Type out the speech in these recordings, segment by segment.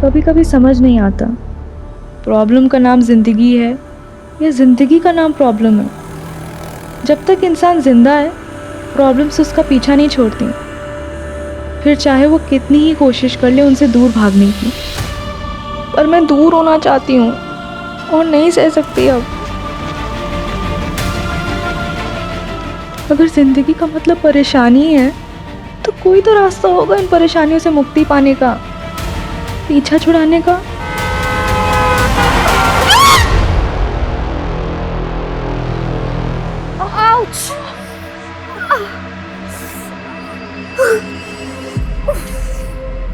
कभी कभी समझ नहीं आता प्रॉब्लम का नाम ज़िंदगी है या ज़िंदगी का नाम प्रॉब्लम है। जब तक इंसान ज़िंदा है प्रॉब्लम्स उसका पीछा नहीं छोड़ती, फिर चाहे वो कितनी ही कोशिश कर ले उनसे दूर भागने की। पर मैं दूर होना चाहती हूँ और नहीं सह सकती अब। अगर ज़िंदगी का मतलब परेशानी है तो कोई तो रास्ता होगा इन परेशानियों से मुक्ति पाने का, पीछा छुड़ाने का।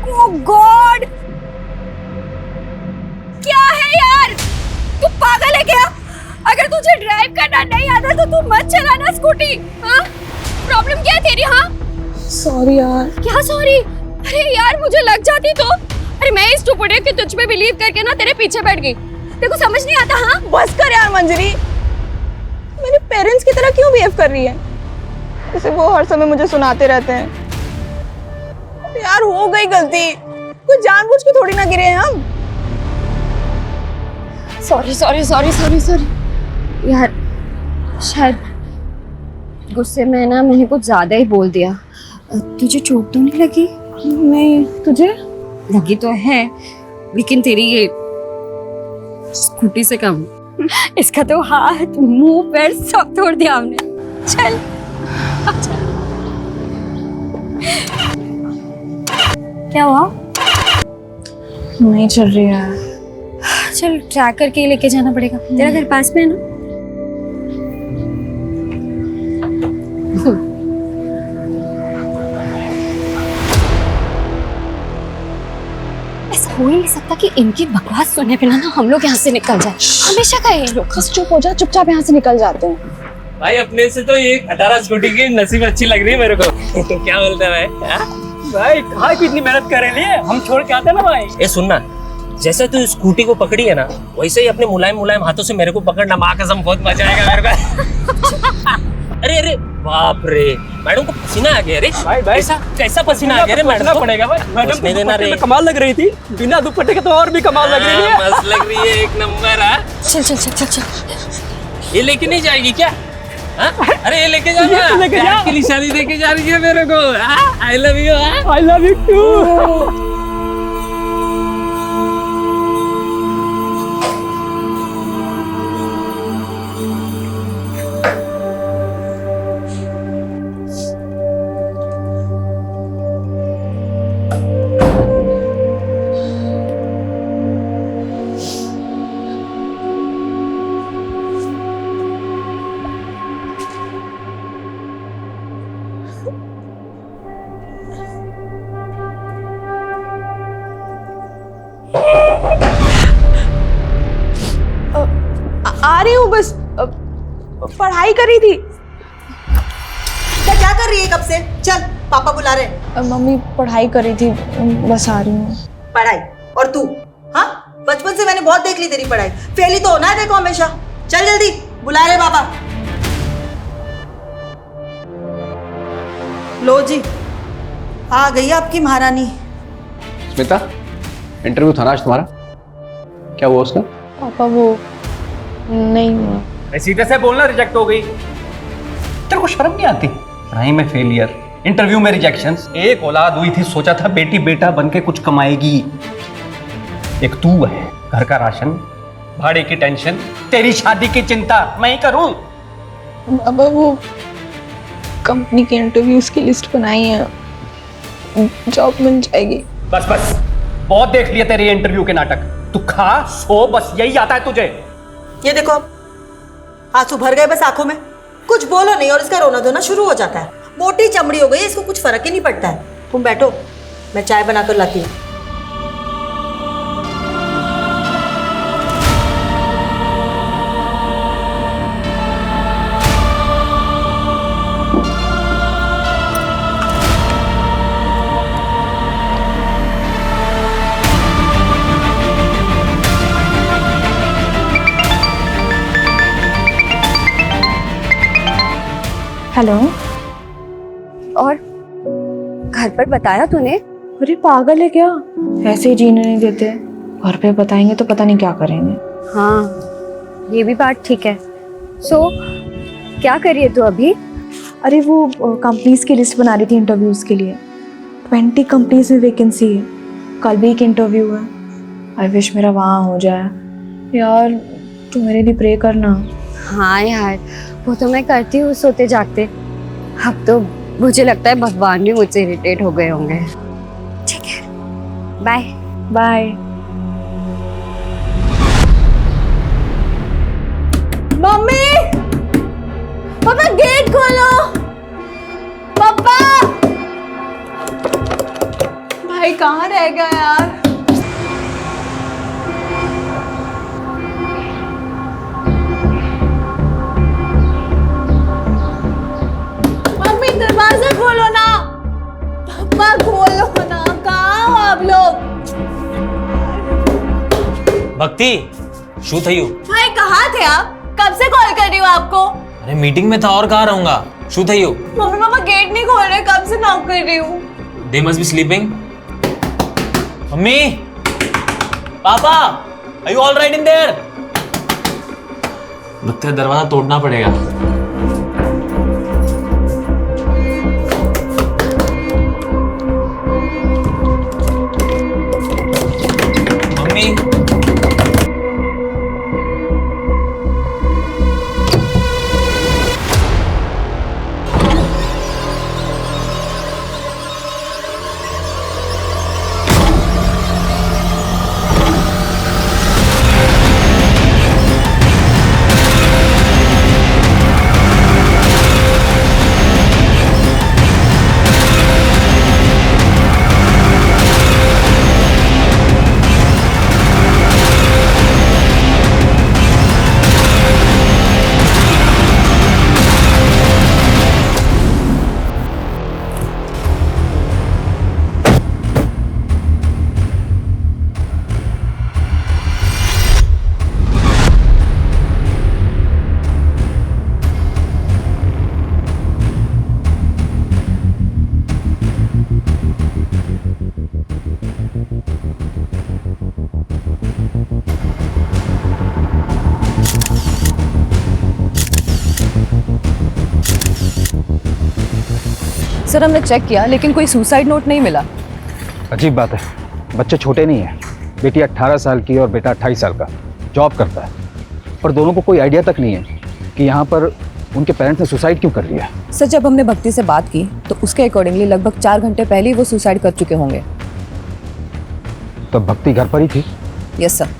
Oh God! क्या है यार? तू पागल है क्या? अगर तुझे ड्राइव करना नहीं आता तो तू मत चलाना स्कूटी। हाँ? प्रॉब्लम क्या है तेरी? हाँ? सॉरी यार। क्या सॉरी? अरे यार मुझे लग जाती तो। अरे मैं इस स्टूपिड कि तुझ पे बिलीव करके ना तेरे पीछे बैठ गई। तेरे को समझ नहीं आता? हाँ? बस कर यार मंजरी, मेरे पेरेंट्स की तरह क्यों बिहेव कर रही है? जैसे वो हर समय मुझे सुनाते रहते हैं। यार हो गई गलती, कुछ जानबूझ के थोड़ी ना गिरे हैं हम। Sorry sorry sorry sorry sorry यार, शायद गुस्से में ना मैंने कुछ ज्यादा ही बोल दिया। तुझे चोट तो नहीं लगी? नहीं, तुझे लगी तो है लेकिन तेरी ये स्कूटी से कम। इसका तो हाथ मुंह पैर सब तोड़ दिया हमने। चल क्या हुआ? नहीं चल रही है। चल ट्रैक करके लेके जाना पड़ेगा। तेरा घर पास में है ना? ऐसा हो ही नहीं सकता कि इनकी बकवास सुनने बिना ना हम लोग यहाँ से निकल जाए। हमेशा का ये लोग। बस चुप हो जा, चुपचाप यहाँ से निकल जाते हैं। भाई अपने से तो ये 18 स्कूटी की नसीब अच्छी लग रही है मेरे को। तो क्या बोलते हैं भाई? भाई कहाँ की इतनी मेहनत कर रही है, हम छोड़ के आते ना भाई। ए सुनना, जैसे तू स्कूटी को पकड़ी है ना वैसे ही अपने मुलायम मुलायम हाथों से मेरे को पकड़ना। माँ कसम बहुत मजा आएगा मेरे को। अरे अरे बाप रे, मैडम को पसीना आ गया रे। भाई भाई कैसा पसीना आ गया रे मैडम को? पड़ेगा भाई। मैडम को दुपट्टे में कमाल लग रही थी, बिना दुपट्टे के तो और भी कमाल लग रही है। मस्त लग रही है, एक नंबर। चल चल चल चल चल। ये लेके नहीं जाएगी क्या? अरे ये लेके जाना, लेके जा। की निशानी देके जा रही है मेरे को। I love you. I love you too. आ रही हूँ, बस पढ़ाई कर रही थी। क्या कर रही है कब से? चल पापा बुला रहे हैं। मम्मी पढ़ाई कर रही थी, बस आ रही हूँ। पढ़ाई? और तू? हाँ, बचपन से मैंने बहुत देख ली तेरी पढ़ाई। फेल ही तो होना है देखो हमेशा। चल जल्दी, बुला रहे पापा। लो जी, आ गई आपकी महारानी। स्मिता, इंटरव्यू था ना आज तुम्हारा, क्या हुआ उसका? पापा वो नहीं हुआ। सीधे से बोलना, रिजेक्ट हो गई। तेरे को शर्म नहीं आती? पढ़ाई में फेलियर, इंटरव्यू में रिजेक्शंस। एक औलाद हुई थी, सोचा था बेटी बेटा बन के कुछ कमाएगी। एक तू है, घर का राशन, भाड़े की टेंशन, तेरी शादी की चिंता मैं ही करूं? पापा वो कंपनी के इंटरव्यूज की लिस्ट बनाई है, जॉब मिल जाएगी। बस बस, बहुत देख लिया तेरे इंटरव्यू के नाटक। तू खा सो, बस यही आता है तुझे। ये देखो, आंसू भर गए बस आंखों में। कुछ बोलो नहीं और इसका रोना धोना शुरू हो जाता है। मोटी चमड़ी हो गई, इसको कुछ फर्क ही नहीं पड़ता है। तुम बैठो, मैं चाय बनाकर लाती हूँ। हेलो। और घर पर बताया तूने? अरे पागल है क्या, ऐसे ही जीने नहीं देते। घर पे बताएंगे तो पता नहीं क्या करेंगे। हाँ ये भी बात ठीक है। सो क्या करिए तू अभी? अरे वो कंपनीज की लिस्ट बना रही थी इंटरव्यूज के लिए। 20 कंपनीज में वैकेंसी है, कल भी एक इंटरव्यू है। आई विश मेरा वहाँ हो जाए। यार तू मेरे लिए प्रे करना। हाँ यार वो तो मैं करती हूँ सोते जागते। अब तो मुझे लगता है भगवान भी मुझसे इरिटेट हो गए होंगे। ठीक है, बाय बाय। मम्मी, पापा गेट खोलो। पापा, भाई कहाँ रह गया यार? मम्मी दरवाजा खोलो ना। पापा खोलो ना, कहाँ हो आप लोग? भक्ति, शू थयू? भाई कहाँ थे आप? कब से कॉल कर रही हूँ आपको। अरे मीटिंग में था और कहाँ रहूंगा। शू थयू? मम्मी पापा गेट नहीं खोल रहे, कब से नॉक कर रही हूँ। They must be sleeping. Mummy, पापा, are you all right in there? लगता है दरवाजा तोड़ना पड़ेगा। मम्मी, सर हमने चेक किया लेकिन कोई सुसाइड नोट नहीं मिला। अजीब बात है, बच्चे छोटे नहीं हैं। बेटी 18 साल की और बेटा 28 साल का, जॉब करता है। और दोनों को कोई आइडिया तक नहीं है कि यहाँ पर उनके पेरेंट्स ने सुसाइड क्यों कर लिया। सर जब हमने भक्ति से बात की तो उसके अकॉर्डिंगली लगभग 4 घंटे पहले ही वो सुसाइड कर चुके होंगे। तब भक्ति घर पर ही थी? Yes sir.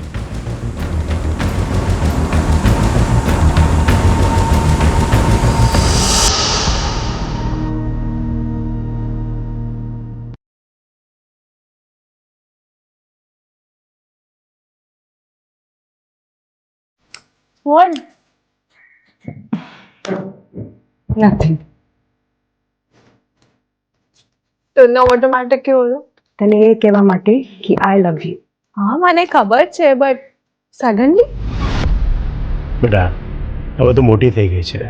What? Nothing. તને ઓટોમેટિક કેવું હતું? તને એ કહેવા માટે કે આઈ લવ યુ. હા મને ખબર છે બટ સડનલી बेटा अब तो मोटी થઈ ગઈ છે,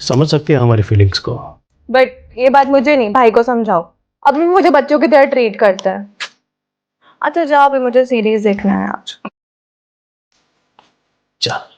समझ सकती है हमारी फीलिंग्स को। बट ये बात मुझे नहीं, भाई को समझाओ। अब भी मुझे बच्चों की तरह ट्रीट करता है। अच्छा जाओ, अभी मुझे सीरीज देखना है आज। चल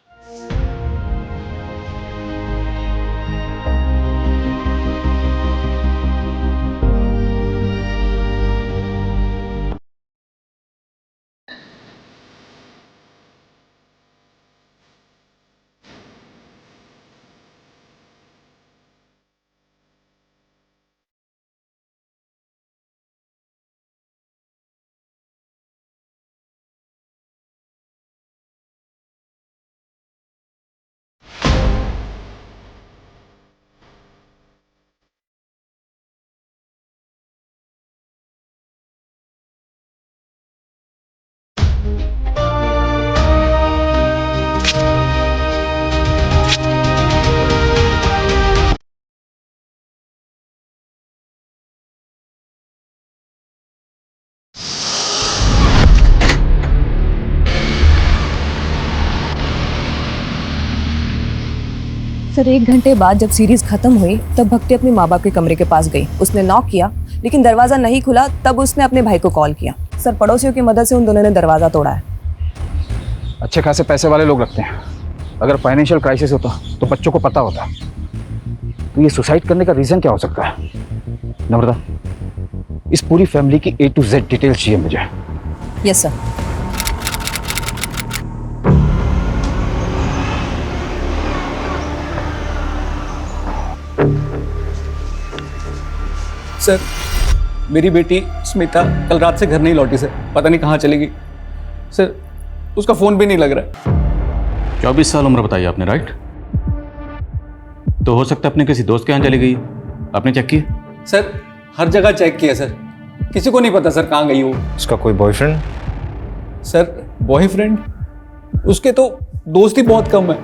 सर 1 घंटे बाद जब सीरीज खत्म हुई तब भक्ति अपने माँ बाप के कमरे के पास गई। उसने नॉक किया लेकिन दरवाज़ा नहीं खुला तब उसने अपने भाई को कॉल किया। सर पड़ोसियों की मदद से उन दोनों ने दरवाज़ा तोड़ा है। अच्छे खासे पैसे वाले लोग रखते हैं, अगर फाइनेंशियल क्राइसिस होता तो बच्चों को पता होता। तो ये सुसाइड करने का रीज़न क्या हो सकता है? नम्रता, इस पूरी फैमिली की A to Z डिटेल चाहिए मुझे। Yes sir. सर, मेरी बेटी स्मिता कल रात से घर नहीं लौटी सर, पता नहीं कहाँ चली गई सर, उसका फ़ोन भी नहीं लग रहा है। 24 साल उम्र बताई आपने, राइट? तो हो सकता है अपने किसी दोस्त के यहाँ चली गई, आपने चेक किया? सर हर जगह चेक किया सर, किसी को नहीं पता सर कहाँ गई वो। उसका कोई बॉयफ्रेंड? Sir boyfriend? उसके तो दोस्त ही बहुत कम है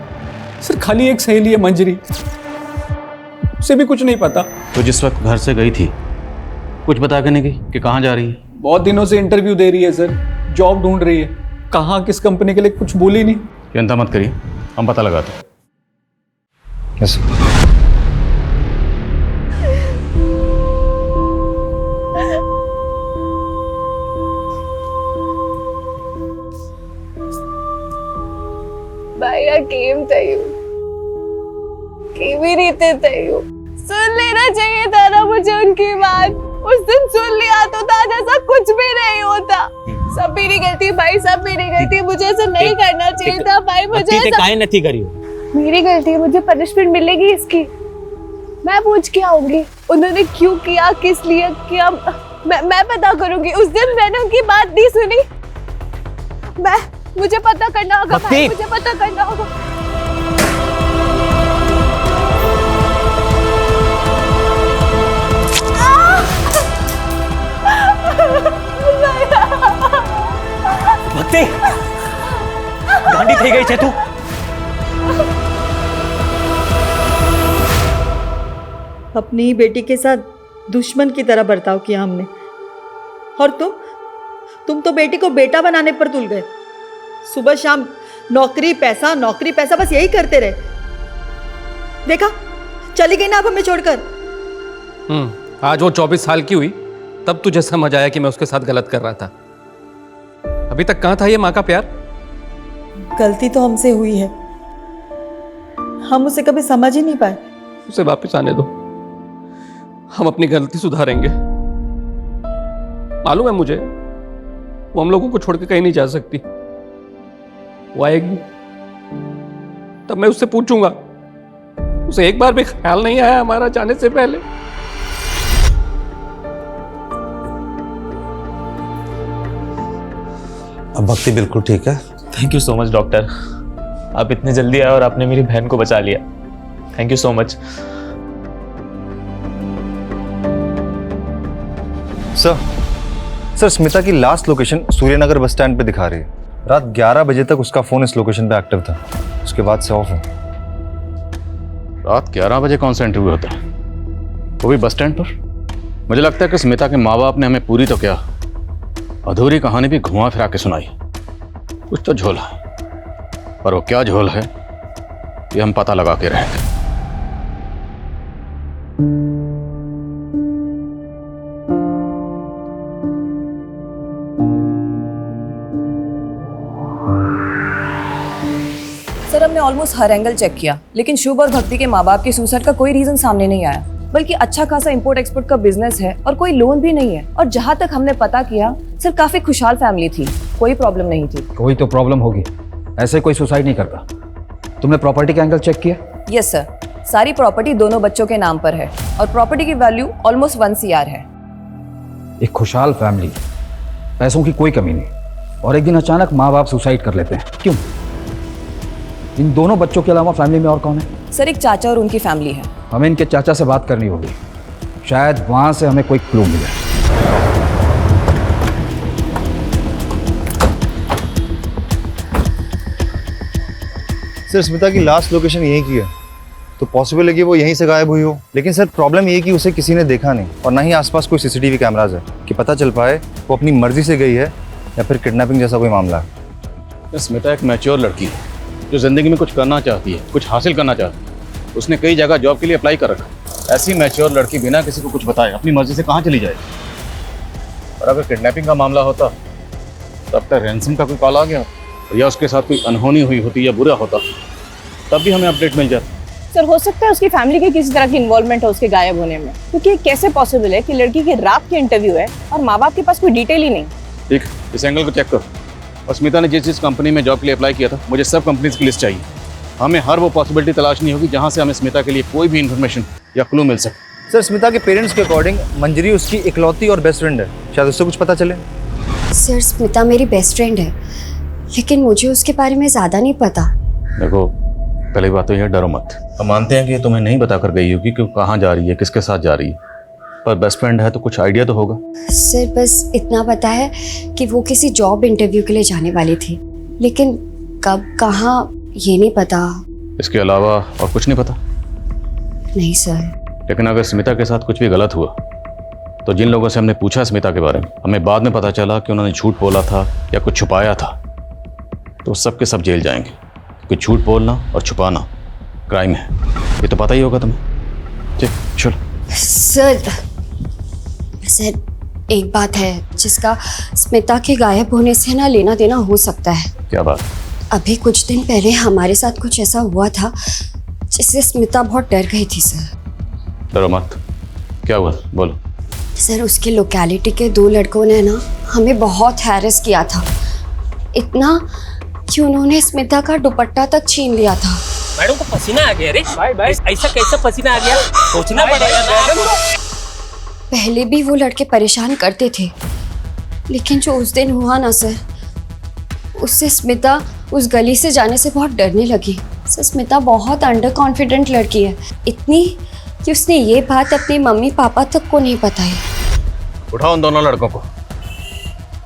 सर, खाली एक सहेली है मंजरी, उसे भी कुछ नहीं पता। तो जिस वक्त घर से गई थी कुछ बता के नहीं गई कि कहाँ जा रही है? बहुत दिनों से इंटरव्यू दे रही है सर, जॉब ढूंढ रही है, कहाँ किस कंपनी के लिए कुछ बोली नहीं। चिंता मत करिए, हम पता लगाते हैं। यस। भैया केम तयू केवी रीते तयू सुन लेना चाहिए था ना मुझे उनकी बात। उस दिन सुन लिया तो आज ऐसा कुछ भी नहीं होता। सब मेरी गलती भाई, सब मेरी गलती, मुझे ऐसा नहीं करना चाहिए था भाई। मुझे ऐसा काहे नहीं करी? मेरी गलती है, मुझे पनिशमेंट मिलेगी इसकी। मैं पूछ के आऊंगी उन्होंने क्यों किया, किस लिए किया, मैं पता करूंगी। उस दिन मैंने उनकी बात नहीं सुनी, मुझे पता करना होगा भाई, मुझे पता करना होगा। भक्ति, गांडी થઈ ગઈ છે તું? अपनी ही बेटी के साथ दुश्मन की तरह बर्ताव किया हमने, और तुम तो बेटी को बेटा बनाने पर तुल गए। सुबह शाम नौकरी पैसा बस यही करते रहे। देखा, चली गई ना अब हमें छोड़कर। आज वो 24 साल की हुई तब तुझे समझ आया कि मैं उसके साथ गलत कर रहा था। अभी तक कहाँ था ये माँ का प्यार? गलती तो हमसे हुई है, हम उसे कभी समझ ही नहीं पाए। उसे वापस आने दो, हम अपनी गलती सुधारेंगे। मालूम है मुझे, वो हम लोगों को छोड़ के कहीं नहीं जा सकती। वो आएगी तब मैं उससे पूछूंगा, उसे एक बार भी ख्याल नहीं आया हमारा जाने से पहले? अब भक्ति बिल्कुल ठीक है। Thank you so much doctor, आप इतने जल्दी आए और आपने मेरी बहन को बचा लिया। Thank you so much. Sir Smita की last location Suryanagar bus stand पे दिखा रही है। रात 11 बजे तक उसका फोन इस लोकेशन पे एक्टिव था, उसके बाद से ऑफ है। रात 11 बजे कौन सा इंटरव्यू होता है, वो भी बस स्टैंड पर? मुझे लगता है कि स्मिता के माँ बाप ने हमें पूरी तो क्या, अधूरी कहानी भी घुमा फिरा के सुनाई। कुछ तो झोल है, पर वो क्या झोल है ये हम पता लगा के रहेंगे। सर हमने ऑलमोस्ट हर एंगल चेक किया, लेकिन शुभ और भक्ति के माँ बाप के सुसाइड का कोई रीजन सामने नहीं आया। बल्कि अच्छा खासा इंपोर्ट एक्सपोर्ट का बिजनेस है और कोई लोन भी नहीं है। और जहाँ तक हमने पता किया सर, काफी खुशहाल फैमिली थी, कोई प्रॉब्लम नहीं थी। कोई तो प्रॉब्लम होगी, ऐसे कोई सुसाइड नहीं करता। तुमने प्रॉपर्टी का एंगल चेक किया? यस सर, सारी प्रॉपर्टी दोनों बच्चों के नाम पर है और प्रॉपर्टी की वैल्यू ऑलमोस्ट 1 CR है। एक खुशहाल फैमिली, पैसों की कोई कमी नहीं, और एक दिन अचानक माँ बाप सुसाइड कर लेते हैं, क्यों? इन दोनों बच्चों के अलावा फैमिली में और कौन है? सर एक चाचा और उनकी फैमिली है। हमें इनके चाचा से बात करनी होगी, शायद वहां से हमें कोई क्लू मिले। सर स्मिता की लास्ट लोकेशन यहीं की है, तो पॉसिबल है कि वो यहीं से गायब हुई हो। लेकिन सर प्रॉब्लम ये है कि उसे किसी ने देखा नहीं, और ना ही आसपास कोई CCTV कैमराज है कि पता चल पाए वो अपनी मर्जी से गई है या फिर किडनैपिंग जैसा कोई मामला है। स्मिता एक मैच्योर लड़की है जो जिंदगी में कुछ करना चाहती है, कुछ हासिल करना चाहती है। उसने कई जगह जॉब के लिए अप्लाई कर रखा है। ऐसी मैच्योर लड़की बिना किसी को कुछ बताए अपनी मर्जी से कहाँ चली जाएगी? और अगर किडनैपिंग का मामला होता तब तक रैंसम का कोई कॉल आ गया या उसके साथ कोई अनहोनी हुई होती या बुरा होता तब भी हमें अपडेट मिल जाता। सर हो सकता है उसकी फैमिली के किसी तरह की इन्वॉल्वमेंट है उसके गायब होने में, क्योंकि कैसे पॉसिबल है कि लड़की की रात की इंटरव्यू है और माँ बाप के पास कोई डिटेल ही नहीं। ठीक, इस एंगल को चेक करो। और स्मिता ने जिस कंपनी में जॉब के लिए अप्लाई किया था, मुझे सब कंपनीज की लिस्ट चाहिए। हमें हर वो पॉसिबिलिटी तलाशनी होगी जहाँ से हमें स्मिता के लिए कोई भी इन्फॉर्मेशन या क्लू मिल सके। सर स्मिता के पेरेंट्स के अकॉर्डिंग मंजरी उसकी इकलौती और बेस्ट फ्रेंड है, शायद उससे कुछ पता चले। सर स्मिता मेरी बेस्ट फ्रेंड है, लेकिन मुझे उसके बारे में ज़्यादा नहीं पता। देखो, पहली बात तो यह डरो मत। हम मानते हैं कि ये तुम्हें नहीं बता कर गई होगी कि कहाँ जा रही है, किसके साथ जा रही है, पर बेस्ट फ्रेंड है तो कुछ आइडिया तो होगा। सर बस इतना पता है कि वो किसी जॉब इंटरव्यू के लिए जाने वाली थी, लेकिन कब कहाँ ये नहीं पता। इसके अलावा और कुछ नहीं पता? नहीं सर। लेकिन अगर स्मिता के साथ कुछ भी गलत हुआ तो जिन लोगों से हमने पूछा स्मिता के बारे में, हमें बाद में पता चला कि उन्होंने झूठ बोला था या कुछ छुपाया था, तो सब के सब जेल जाएंगे। क्योंकि झूठ बोलना और छुपाना क्राइम है, ये तो पता ही होगा तुम्हें। ठीक, चलो। सर एक बात है जिसका स्मिता के गायब होने से ना लेना देना हो सकता है। क्या बात? अभी कुछ दिन पहले हमारे साथ कुछ ऐसा हुआ था जिससे स्मिता बहुत डर गई थी। सर डरो मत, क्या हुआ बोलो। सर उसकी लोकेलिटी के 2 लड़कों ने ना हमें बहुत हैरेस किया था, इतना कि उन्होंने स्मिता का दुपट्टा तक छीन लिया था। मैडम को पसीना आ गया। अरे ऐसा कैसा पसीना आ गया? सोचना पड़ेगा ना। पहले भी वो लड़के परेशान करते थे, लेकिन जो उस दिन हुआ ना सर, उससे स्मिता उस गली से जाने से बहुत डरने लगी। सर स्मिता बहुत अंडर कॉन्फिडेंट लड़की है, इतनी कि उसने ये बात अपने मम्मी पापा तक को नहीं बताई। उठाओ उन दोनों लड़कों को।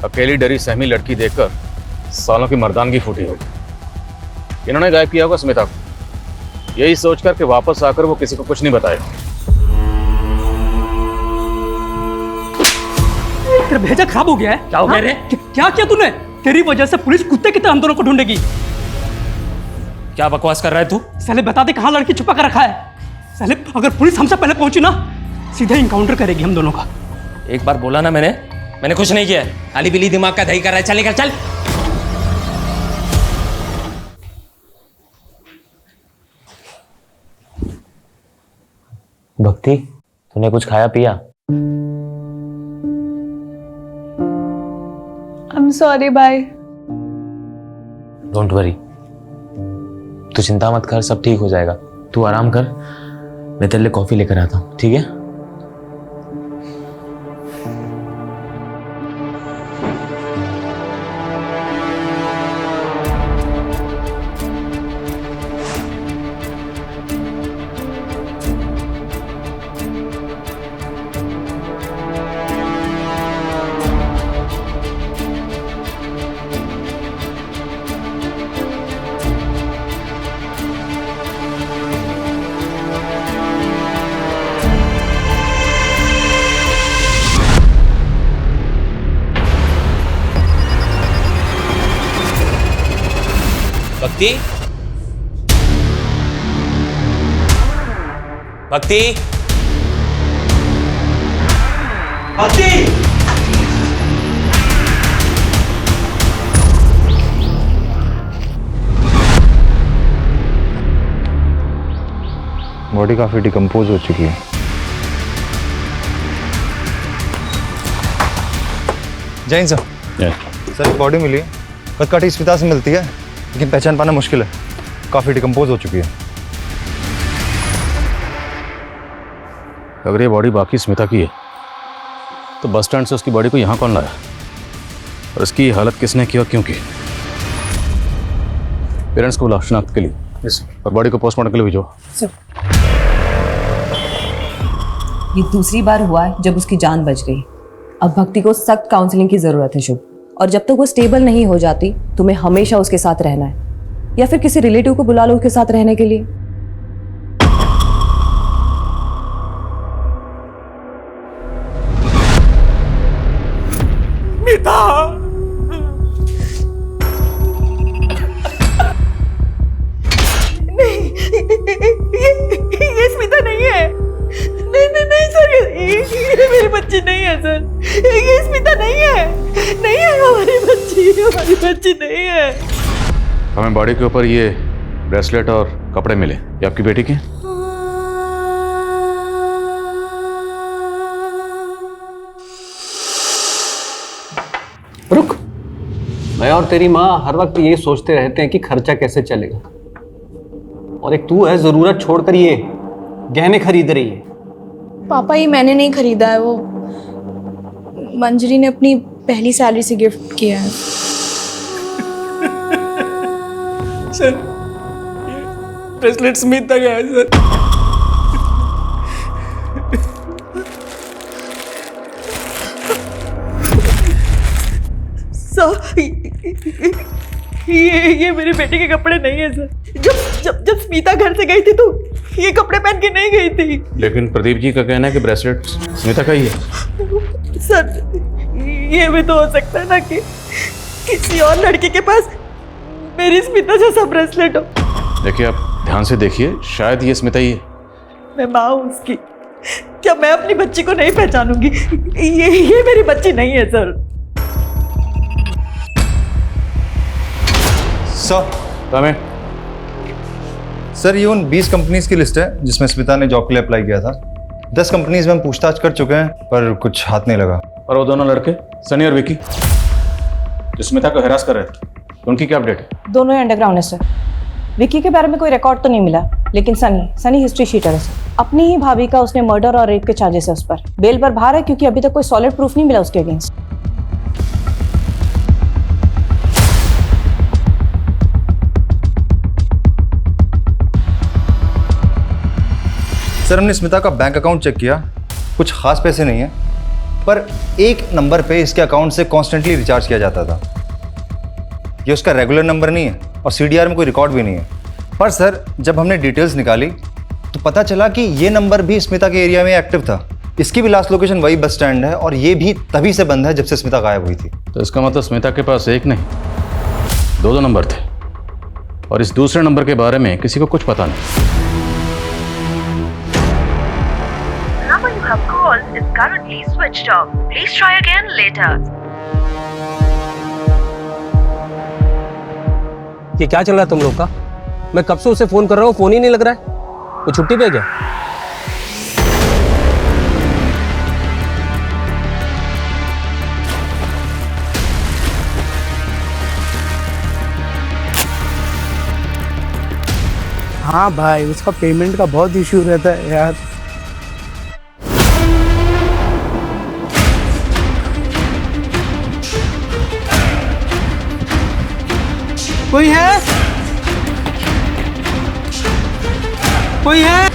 अकेली डरी सहमी लड़की देखकर सालों की मर्दानगी फूटी होगी। इन्होंने गायब किया होगा स्मिता को, यही सोचकर कि वापस आकर वो किसी को कुछ नहीं बताएगा। तेरा भेजा खराब हो गया है। क्या हो गया रे? क्या किया तूने? तेरी वजह से पुलिस कुत्ते की तरह हम दोनों को ढूंढेगी। क्या बकवास कर रहा है तू? साले बता दे कहाँ लड़की छुपा कर रखा है। साले अगर पुलिस हमसे पहले पहुंची ना, सीधे इनकाउंटर करेगी हम दोनों का। एक बार बोला ना मैंने कुछ नहीं किया। आली बिली दिमाग का दही कर रहा है। चल निकल चल। भक्ति, तूने कुछ खाया पिया? I'm sorry, bye. Don't worry, तू चिंता मत कर, सब ठीक हो जाएगा। तू आराम कर, मैं तेरे लिए कॉफी लेकर आता हूँ, ठीक है? भक्ति, भक्ति, भक्ति। बॉडी काफी डिकम्पोज हो चुकी है। जैन सर, सर बॉडी मिली है, कटकाठी स्मिता से मिलती है, लेकिन पहचान पाना मुश्किल है, काफी डिकम्पोज हो चुकी है। अगर ये बॉडी बाकी स्मिता की है तो बस स्टैंड से उसकी बॉडी को यहाँ कौन लाया और इसकी हालत किसने की और क्यों की? पेरेंट्स को बुलाओ शनाख्त के लिए और बॉडी को पोस्टमार्टम के लिए भेजो। ये दूसरी बार हुआ है जब उसकी जान बच गई। अब भक्ति को सख्त काउंसलिंग की जरूरत है शुभ, और जब तक वो स्टेबल नहीं हो जाती तुम्हें हमेशा उसके साथ रहना है, या फिर किसी रिलेटिव को बुला लो उसके साथ रहने के लिए। नहीं, ये स्मिता नहीं है। बच्ची नहीं है। हमें बॉडी के ऊपर ये ब्रेसलेट और कपड़े मिले, ये आपकी बेटी के? रुक, मैं और तेरी माँ हर वक्त ये सोचते रहते हैं कि खर्चा कैसे चलेगा, और एक तू है जरूरत छोड़कर ये गहने खरीद रही है। पापा, ये मैंने नहीं खरीदा है, वो मंजरी ने अपनी पहली सैलरी से गिफ्ट किया है। सर, ब्रेसलेट स्मिता का है सर। सर, ये मेरी बेटी के कपड़े नहीं है सर। जब स्मिता घर से गई थी तो ये कपड़े पहन के नहीं गई थी। लेकिन प्रदीप जी का कहना है कि ब्रेसलेट स्मिता का ही है। सर, ये भी तो हो सकता है ना कि किसी और लड़की के पास मेरी स्मिता जैसा ब्रेसलेट हो। देखिए, आप ध्यान से देखिए, शायद ये स्मिता ही है। मैं माँ हूँ उसकी, क्या मैं अपनी बच्ची को नहीं पहचानूंगी? ये मेरी बच्ची नहीं है सर। सर, ये उन 20 कंपनीज की लिस्ट है जिसमें स्मिता ने जॉब के लिए अप्लाई किया था। 10 कंपनीज में हम पूछताछ कर चुके हैं पर कुछ हाथ नहीं लगा। और वो दोनों लड़के सनी और विकी जो स्मिता को हरास कर रहे थे, उनकी क्या अपडेट है? दोनों अंडरग्राउंड है सर। विकी के बारे में कोई रिकॉर्ड तो नहीं मिला, लेकिन सनी हिस्ट्री शीटर है सर। अपनी ही भाभी का उसने मर्डर और रेप के चार्जेस है उस पर। बेल पर बाहर है क्योंकि अभी तक कोई सॉलिड प्रूफ नहीं मिला उसके अगेंस्ट। सर, हमने स्मिता का बैंक अकाउंट चेक किया, कुछ खास पैसे नहीं है, पर एक नंबर पे इसके अकाउंट से कॉन्स्टेंटली रिचार्ज किया जाता था। ये उसका रेगुलर नंबर नहीं है और सीडीआर में कोई रिकॉर्ड भी नहीं है। पर सर, जब हमने डिटेल्स निकाली तो पता चला कि ये नंबर भी स्मिता के एरिया में एक्टिव था। इसकी भी लास्ट लोकेशन वही बस स्टैंड है और ये भी तभी से बंद है जब से स्मिता गायब हुई थी। तो इसका मतलब स्मिता के पास एक नहीं, दो नंबर थे, और इस दूसरे नंबर के बारे में किसी को कुछ पता नहीं। is currently switched off. Please try again later. ये क्या चल रहा है तुम लोग का? मैं कब से उसे फोन कर रहा हूँ, फोन ही नहीं लग रहा है। वो छुट्टी पे क्या? हाँ भाई, उसका पेमेंट का बहुत इश्यू रहता है यार। कोई है? कोई है?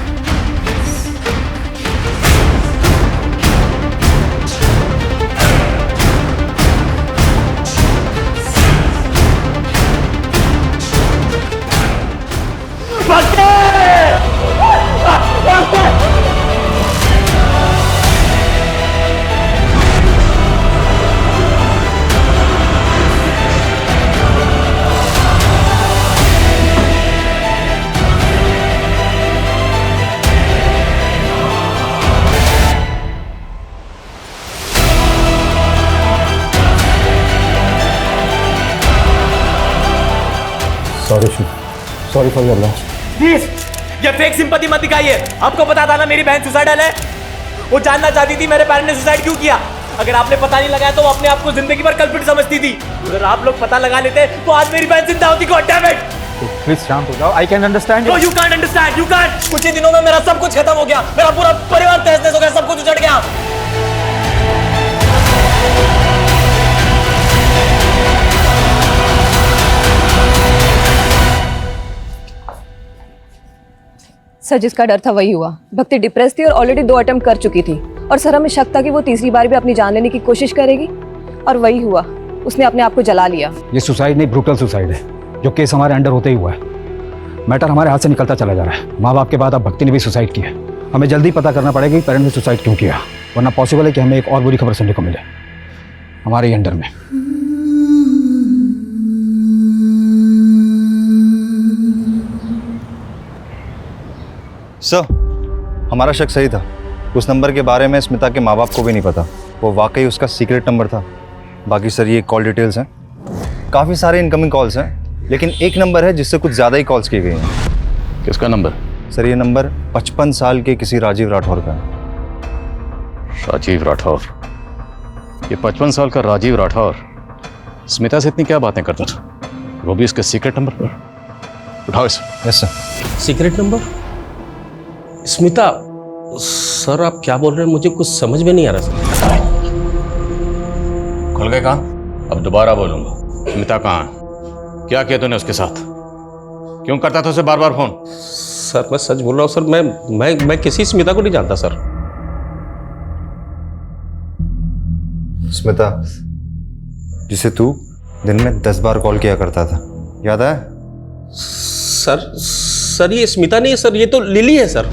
Sorry for your loss. Please, ये फेक सिंपैथी मत दिखाइए। आपको पता था ना मेरी बहन सुसाइडल है। वो जानना चाहती थी मेरे पेरेंट्स ने सुसाइड क्यों किया। अगर आपने पता नहीं लगाया तो वो अपने आप को जिंदगी भर कल्प्रिट समझती थी। अगर आप लोग पता लगा लेते तो आज मेरी बहन जिंदा होती। God damn it. प्लीज शांत हो जाओ। I can understand. No, you can't understand. You can't. कुछ ही दिनों में मेरा सब कुछ खत्म हो गया। मेरा पूरा परिवार तहस-नहस हो गया, सब कुछ उजड़ गया। सर, जिसका डर था वही हुआ। भक्ति डिप्रेस थी और ऑलरेडी 2 अटेम्प्ट कर चुकी थी, और सर हमें शक था कि वो तीसरी बार भी अपनी जान लेने की कोशिश करेगी, और वही हुआ। उसने अपने आप को जला लिया। ये सुसाइड नहीं, ब्रूटल सुसाइड है, जो केस हमारे अंडर होते ही हुआ है। मैटर हमारे हाथ से निकलता चला जा रहा है। माँ बाप के बाद अब भक्ति ने भी सुसाइड किया। हमें जल्दी पता करना पड़ेगा कि पेरेंट्स ने सुसाइड क्यों किया, वरना पॉसिबल है कि हमें एक और बुरी खबर सुनने को मिले हमारे ही अंडर में। सर, हमारा शक सही था। उस नंबर के बारे में स्मिता के माँ बाप को भी नहीं पता। वो वाकई उसका सीक्रेट नंबर था। बाकी सर, ये कॉल डिटेल्स हैं। काफ़ी सारे इनकमिंग कॉल्स हैं, लेकिन एक नंबर है जिससे कुछ ज़्यादा ही कॉल्स की गई हैं। किसका नंबर? सर ये नंबर 55 साल के किसी राजीव राठौर का है। राजीव राठौर? ये 55 साल का राजीव राठौर स्मिता से इतनी क्या बातें करता था, वो भी इसके सीक्रेट नंबर पर? उठाओ इसे। Yes sir. Secret number? Smita sir आप क्या बोल रहे हैं, मुझे कुछ समझ में नहीं आ रहा सर। खुल गए कान? अब दोबारा बोलूंगा। स्मिता कहाँ है? क्या किया तूने उसके साथ? क्यों करता था उसे बार बार फोन? सर मैं सच बोल रहा हूँ सर, मैं किसी स्मिता को नहीं जानता सर। स्मिता जिसे तू दिन में 10 बार कॉल किया करता था, याद है? सर ये स्मिता नहीं है सर, ये तो लिली है सर।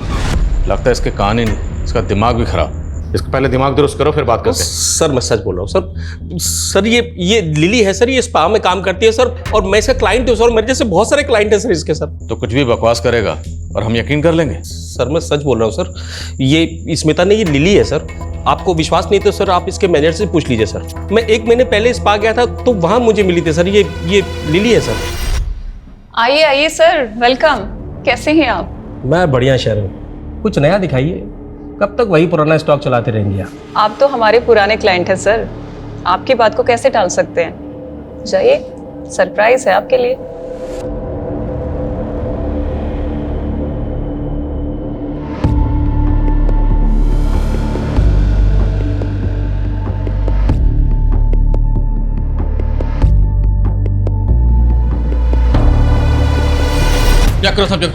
लगता है इसके कान ही नहीं, इसका दिमाग भी खराब। इसको पहले दिमाग दुरुस्त करो फिर बात करते हैं। सर मैं सच बोल रहा हूँ सर ये लिली है सर, ये स्पा में काम करती है सर, और मैं इसका क्लाइंट हूँ सर, मेरे जैसे बहुत सारे क्लाइंट हैं सर इसके सर। तो कुछ भी बकवास करेगा और हम यकीन कर लेंगे? सर मैं सच बोल रहा हूँ सर, ये स्मिता नहीं, ये लिली है सर। आपको विश्वास नहीं तो सर आप इसके मैनेजर से पूछ लीजिए सर। मैं 1 महीने पहले स्पा गया था तो वहां मुझे मिली थी सर, ये लिली है सर। आइए आइए सर, वेलकम। कैसे हैं आप? मैं बढ़िया शहर, कुछ नया दिखाइए। कब तक वही पुराना स्टॉक चलाते रहेंगे आप तो हमारे पुराने क्लाइंट हैं सर, आपकी बात को कैसे टाल सकते हैं। जाइए, सरप्राइज है आपके लिए। क्या करो सब जगह,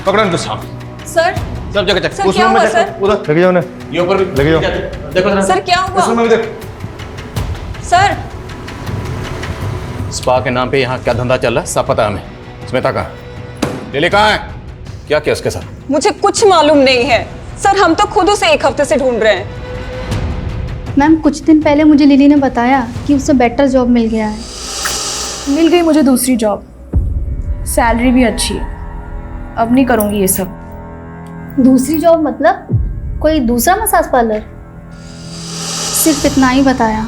पकड़ो इनको साहब। सर सब जगह चेक। सर क्या हुआ सर? उधर लगे जाओ ना, ये ऊपर भी लगे जाओ। देखो जरा। सर क्या हुआ? इसमें भी देखो। सर स्पा के नाम पे यहाँ क्या धंधा चल रहा है सब पता है हमें। स्मिता कहाँ? लिली कहाँ है? क्या किया उसके साथ? मुझे कुछ मालूम नहीं है सर, हम तो खुद उसे 1 हफ्ते से ढूंढ रहे हैं। मैम कुछ दिन पहले मुझे लिली ने बताया कि उसे बेटर जॉब मिल गया है। मिल गई मुझे दूसरी जॉब, सैलरी भी अच्छी है। अब नहीं करूँगी ये सब। दूसरी जॉब मतलब कोई दूसरा मसाज पार्लर? सिर्फ इतना ही बताया,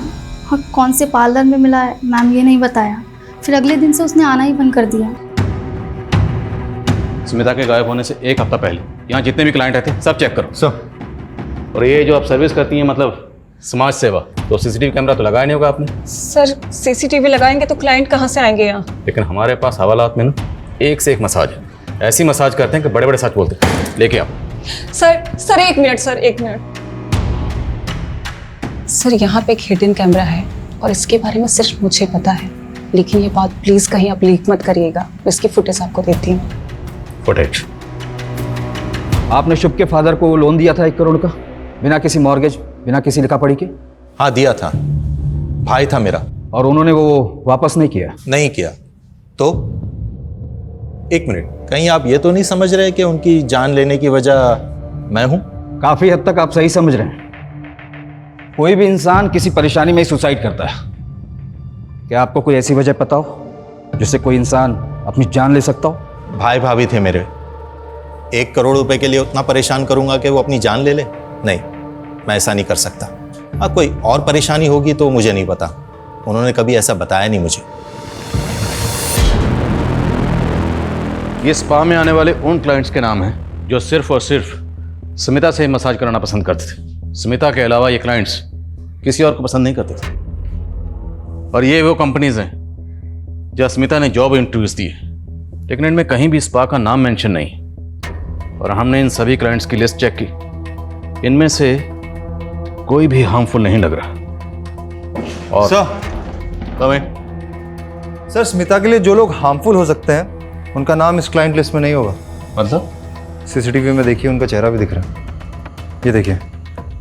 और कौन से पार्लर में मिला है मैम ये नहीं बताया। फिर अगले दिन से उसने आना ही बंद कर दिया। स्मिता के गायब होने से 1 हफ्ता पहले यहाँ जितने भी क्लाइंट आए थे सब चेक करो। सब। और ये जो आप सर्विस करती हैं मतलब समाज सेवा, तो सीसीटीवी कैमरा तो लगाया नहीं होगा आपने? सर सीसीटीवी लगाएंगे तो क्लाइंट कहाँ से आएंगे यहाँ? लेकिन हमारे पास हवालात में ना एक से एक मसाज है, ऐसी मसाज करते हैं कि बड़े बड़े सच बोलते हैं। लेके आओ। Sir 1 minute sir, 1 minute. Sir यहाँ पे एक हिडन कैमरा है और इसके बारे में सिर्फ मुझे पता है, लेकिन ये बात प्लीज कहीं आप लीक मत करिएगा। मैं इसकी फुटेज आपको देती हूँ। फुटेज? आपने शुभ के फादर को लोन दिया था 1 करोड़ का, बिना किसी मॉर्गेज, बिना किसी लिखा पढ़ी के? हाँ दिया था, भाई था मेरा। और उन्होंने वो वापस नहीं किया? नहीं किया। तो 1 मिनट, कहीं आप ये तो नहीं समझ रहे कि उनकी जान लेने की वजह मैं हूं? काफी हद तक आप सही समझ रहे हैं। कोई भी इंसान किसी परेशानी में ही सुसाइड करता है। क्या आपको कोई ऐसी वजह पता हो जिससे कोई इंसान अपनी जान ले सकता हो? भाई भाभी थे मेरे, 1 करोड़ रुपए के लिए उतना परेशान करूंगा कि वो अपनी जान ले ले? नहीं, मैं ऐसा नहीं कर सकता। हाँ कोई और परेशानी होगी तो मुझे नहीं पता, उन्होंने कभी ऐसा बताया नहीं मुझे। ये स्पा में आने वाले उन क्लाइंट्स के नाम हैं जो सिर्फ और सिर्फ स्मिता से मसाज कराना पसंद करते थे। स्मिता के अलावा ये क्लाइंट्स किसी और को पसंद नहीं करते थे। और ये वो कंपनीज हैं जहाँ स्मिता ने जॉब इंटरव्यूज दिए, लेकिन इनमें कहीं भी स्पा का नाम मेंशन नहीं। और हमने इन सभी क्लाइंट्स की लिस्ट चेक की, इनमें से कोई भी हार्मफुल नहीं लग रहा। और सर स्मिता के लिए जो लोग हार्मफुल हो सकते हैं उनका नाम इस क्लाइंट लिस्ट में नहीं होगा। मतलब? सीसीटीवी में देखिए, उनका चेहरा भी दिख रहा है। ये देखिए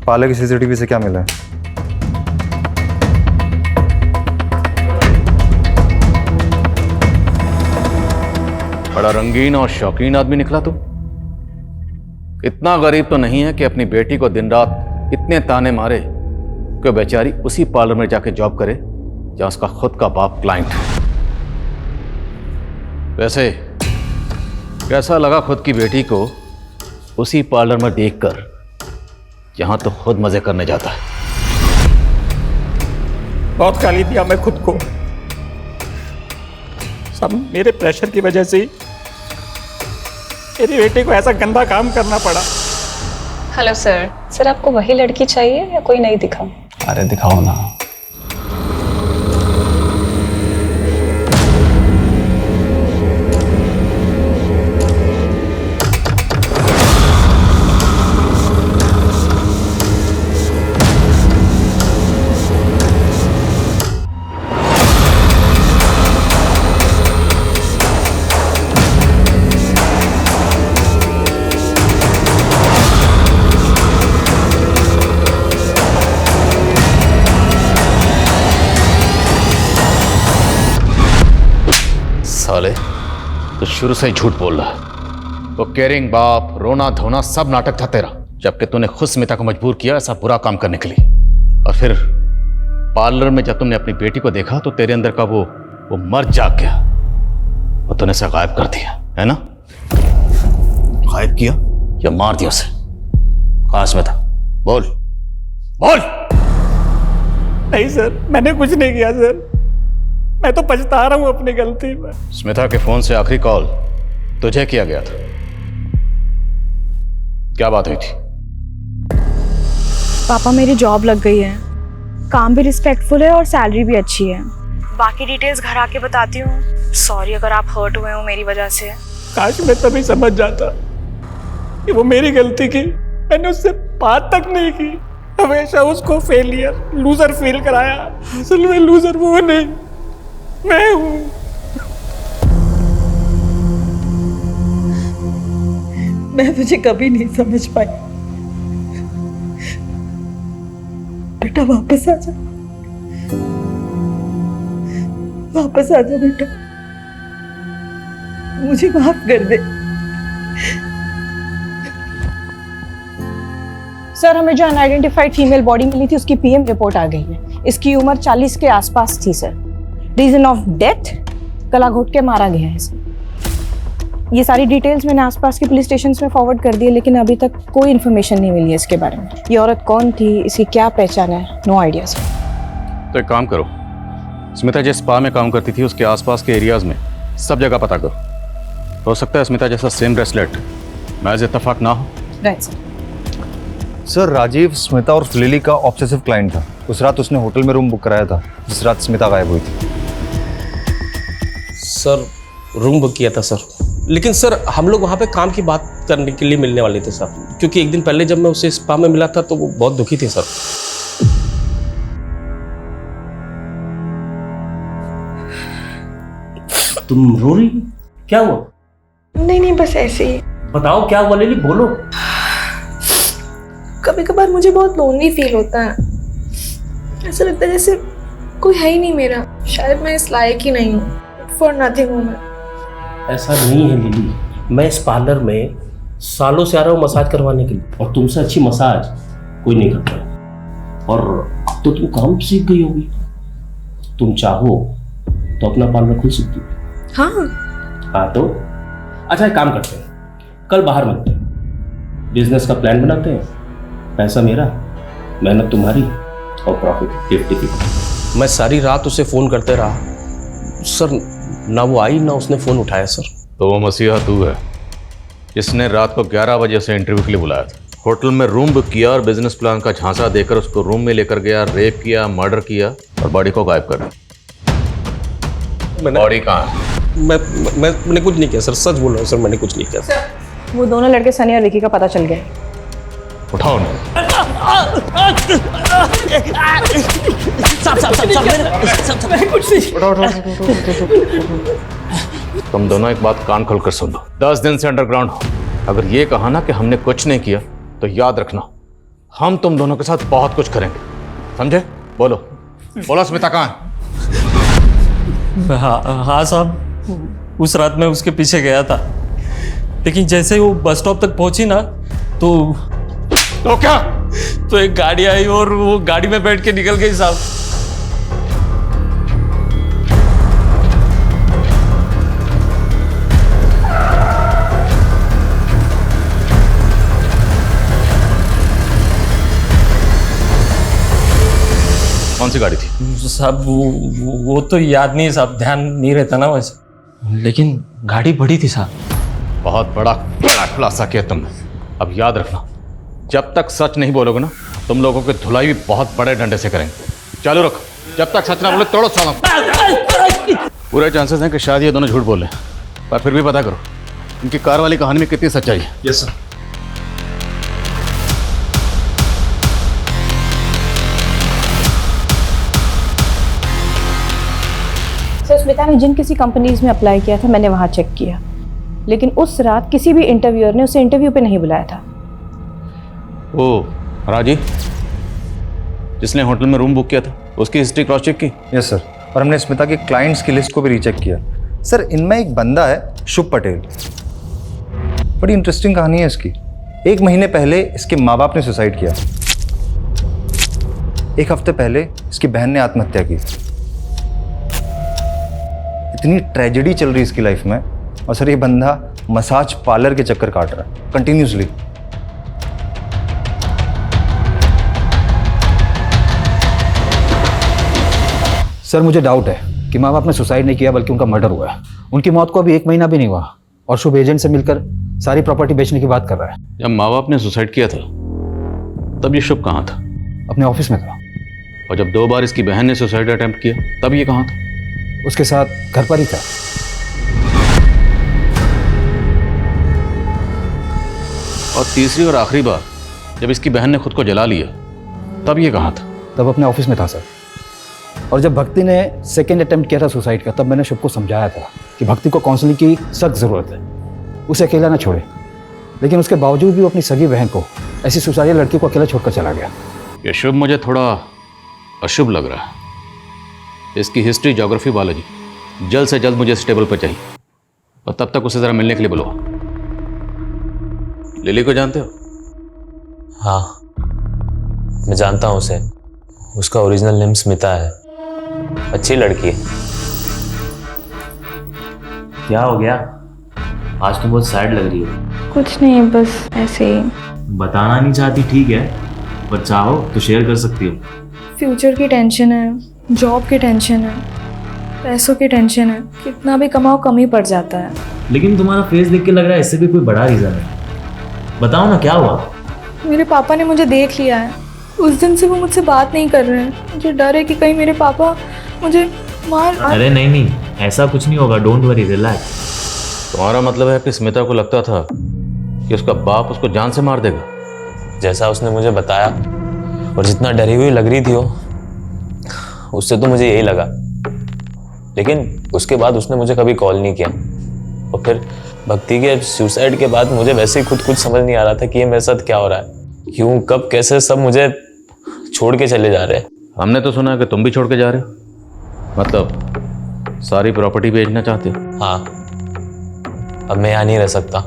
पार्लर की सीसीटीवी से क्या मिला है। बड़ा रंगीन और शौकीन आदमी निकला तू। इतना गरीब तो नहीं है कि अपनी बेटी को दिन रात इतने ताने मारे कि बेचारी उसी पार्लर में जाके जॉब करे जहां उसका खुद का बाप क्लाइंट है। वैसे कैसा लगा खुद की बेटी को उसी पार्लर में देखकर जहां तो खुद मजे करने जाता है? बहुत गाली दिया मैं खुद को, सब मेरे प्रेशर की वजह से ही मेरी बेटी को ऐसा गंदा काम करना पड़ा। Hello sir. सर आपको वही लड़की चाहिए या कोई नई दिखाऊं? अरे दिखाओ ना। साले तो शुरू से ही झूठ बोल रहा है। वो केयरिंग बाप, रोना धोना सब नाटक था तेरा, जबकि तूने खुद स्मिता को मजबूर किया ऐसा बुरा काम करने के लिए। और फिर पार्लर में जब तुमने अपनी बेटी को देखा तो तेरे अंदर का वो मर्द जाग गया और तूने उसे गायब कर दिया, है ना? गायब किया या मार दिया उसे? कहाँ स्मिता? बोल बोल। नहीं सर, मैंने कुछ नहीं किया सर। मैं तो पछता रहा हूँ अपनी गलती में। स्मिता के फोन से आखिरी कॉल तुझे किया गया था, क्या बात हुई थी? पापा मेरी जॉब लग गई है, काम भी रिस्पेक्टफुल है और सैलरी भी अच्छी है। बाकी डिटेल्स घर आके बताती हूँ। सॉरी अगर आप हर्ट हुए हो मेरी वजह से। काश मैं तभी समझ जाता कि वो मेरी गलती की। मैंने उससे बात तक नहीं की, हमेशा उसको फेलियर, लूजर फील कराया। असल में लूजर वो नहीं, मैं हूँ। मैं तुझे कभी नहीं समझ पाई। बेटा वापस आ जा, वापस आ जा बेटा, मुझे माफ कर दे। सर हमें जो अनआइडेंटिफाइड फीमेल बॉडी मिली थी उसकी पीएम रिपोर्ट आ गई है। इसकी उम्र 40 के आसपास थी सर। रीजन ऑफ डेथ, गला घोट के मारा गया है सर। ये सारी डिटेल्स मैंने आसपास के पुलिस स्टेशन में फॉरवर्ड कर दी है, लेकिन अभी तक कोई इन्फॉर्मेशन नहीं मिली है इसके बारे में। ये औरत कौन थी, इसकी क्या पहचान है, नो आइडिया सर। तो एक काम करो, स्मिता जिस स्पा में काम करती थी उसके आसपास के एरियाज में सब जगह पता करो। हो सकता है स्मिता जैसा सेम ब्रेसलेट महज इत्तेफाक ना हो। Right sir. Sir Rajeev Smita और लिली का ऑब्सेसिव क्लाइंट था। उस रात उसने होटल में रूम बुक कराया था जिस रात स्मिता गायब हुई थी। सर रूम बुक किया था सर, लेकिन सर हम लोग वहाँ पे काम की बात करने के लिए मिलने वाले थे सर, क्योंकि एक दिन पहले जब मैं उसे स्पा में मिला था तो वो बहुत दुखी थी सर। तुम रो रही? क्या हुआ? नहीं बस ऐसे ही। बताओ क्या हुआ लिली, बोलो। कभी कभार मुझे बहुत लोनली फील होता है। ऐसा लगता है जैसे कोई है ही नहीं मेरा। शायद मैं इस लायक ही नहीं हूँ। फॉर नथिंग हूँ मैं। ऐसा नहीं है लिली, मैं इस पार्लर में सालों से आ रहा हूँ मसाज करवाने के लिए, और तुमसे अच्छी मसाज कोई नहीं करता है। और अब तो तुम काम सीख गई होगी, तुम चाहो तो अपना पार्लर खुल सकती हो। हाँ तो अच्छा एक काम करते हैं, कल बाहर मिलते हैं, बिजनेस का प्लान बनाते हैं। पैसा मेरा, मेहनत तुम्हारी और प्रॉफिट 50-50। मैं सारी रात उसे फोन करते रहा सर, ना वो आई ना उसने फोन उठाया सर। तो वो मसीहा तू है जिसने रात को 11 बजे से इंटरव्यू के लिए बुलाया था, होटल में रूम बुक किया और बिजनेस प्लान का झांसा देकर उसको रूम में लेकर गया, रेप किया, मर्डर किया और बॉडी को गायब कर दिया। बॉडी कहाँ है? मैंने कुछ नहीं किया सर, सच बोल रहा हूँ सर, मैंने कुछ नहीं किया सर। वो दोनों लड़के सनी और विकी का पता चल गया। उठाओ तुम दोनों एक बात कान खोलकर सुन लो, 10 दिन से अंडरग्राउंड हो। अगर ये कहा ना कि हमने कुछ नहीं किया तो याद रखना हम तुम दोनों के साथ बहुत कुछ करेंगे, समझे? बोलो बोलो स्मिता कहाँ है? हाँ साहब, उस रात मैं उसके पीछे गया था, लेकिन जैसे ही वो बस स्टॉप तक पहुंची ना तो क्या? तो एक गाड़ी आई और वो गाड़ी में बैठ के निकल गई साहब। कौन सी गाड़ी थी साहब वो तो याद नहीं साहब, ध्यान नहीं रहता ना वैसे। लेकिन गाड़ी बड़ी थी साहब। बहुत बड़ा खुलासा किया तुमने। अब याद रखना, जब तक सच नहीं बोलोगे ना, तुम लोगों की धुलाई भी बहुत बड़े डंडे से करेंगे। चालू रखो, जब तक सच ना बोले तोड़ो सालों। पूरे चांसेस हैं कि शायद ये दोनों झूठ बोले, पर फिर भी पता करो इनकी कार वाली कहानी में कितनी सच्चाई है। Yes sir. सर स्मिता ने जिन किसी कंपनीज में अप्लाई किया था मैंने वहाँ चेक किया, लेकिन उस रात किसी भी इंटरव्यूअर ने उसे इंटरव्यू पे नहीं बुलाया था। ओ राजी, जिसने होटल में रूम बुक किया था, उसकी हिस्ट्री क्रॉस चेक की? यस सर, और हमने स्मिता के क्लाइंट्स की लिस्ट को भी रीचेक किया। सर इनमें एक बंदा है शुभ पटेल, बड़ी इंटरेस्टिंग कहानी है इसकी। 1 महीने पहले इसके माँ बाप ने सुसाइड किया, 1 हफ्ते पहले इसकी बहन ने आत्महत्या की। इतनी ट्रेजेडी चल रही है इसकी लाइफ में, और सर ये बंदा मसाज पार्लर के चक्कर काट रहा है कंटिन्यूसली। सर मुझे डाउट है कि माँ बाप ने सुसाइड नहीं किया बल्कि उनका मर्डर हुआ है। उनकी मौत को अभी 1 महीना भी नहीं हुआ और शुभ एजेंट से मिलकर सारी प्रॉपर्टी बेचने की बात कर रहा है। जब माँ बाप ने सुसाइड किया था तब ये शुभ कहाँ था? अपने ऑफिस में था। और जब 2 बार इसकी बहन ने सुसाइड अटेम्प्ट किया तब ये कहाँ था? उसके साथ घर पर ही था। और तीसरी और आखिरी बार जब इसकी बहन ने खुद को जला लिया तब ये कहाँ था? तब अपने ऑफिस में था सर। और जब भक्ति ने सेकेंड अटेम्प्ट किया था सुसाइड का, तब मैंने शुभ को समझाया था कि भक्ति को काउंसलिंग की सख्त ज़रूरत है, उसे अकेला ना छोड़े। लेकिन उसके बावजूद भी वो अपनी सगी बहन को, ऐसी सुसाइडल लड़की को अकेला छोड़कर चला गया। ये शुभ मुझे थोड़ा अशुभ लग रहा है। इसकी हिस्ट्री, ज्योग्राफी, बायोलॉजी जल्द से जल्द मुझे इस टेबल पर चाहिए, और तब तक उसे ज़रा मिलने के लिए बुलाओ। लिली को जानते हो? हाँ, मैं जानता हूँ उसे। उसका ओरिजिनल नेम स्मिता है। अच्छी लड़की है। क्या हो गया? आज तुम बहुत सैड लग रही हो। कुछ नहीं, बस ऐसे ही। बताना नहीं चाहती ठीक है, पर चाहो तो शेयर कर सकती हो। फ्यूचर की टेंशन है, जॉब की टेंशन है, पैसों की टेंशन है। कितना भी कमाओ कम ही पड़ जाता है। लेकिन तुम्हारा फेस देख के लग रहा है इससे भी कोई बड़ा रीजन है। बताओ ना क्या हुआ? मेरे पापा ने मुझे देख लिया है। उस दिन से वो मुझसे बात नहीं कर रहे हैं। मुझे डर है कि कहीं मेरे पापा मुझे मार। अरे नहीं, ऐसा कुछ नहीं होगा। Don't worry, relax. तुम्हारा मतलब है कि स्मिता को लगता था कि उसका बाप उसको जान से मार देगा? जैसा उसने मुझे बताया और जितना डरी हुई लग रही थी वो, उससे तो मुझे यही लगा। लेकिन उसके बाद उसने मुझे कभी कॉल नहीं किया। और फिर भक्ति के सुसाइड के बाद मुझे वैसे ही खुद कुछ समझ नहीं आ रहा था कि ये मेरे साथ क्या हो रहा है, क्यों, कब, कैसे सब मुझे छोड़ के चले जा रहे हैं। हमने तो सुना कि तुम भी छोड़ के जा रहे हो, मतलब सारी प्रॉपर्टी बेचना चाहते हो? हाँ, अब मैं यहाँ नहीं रह सकता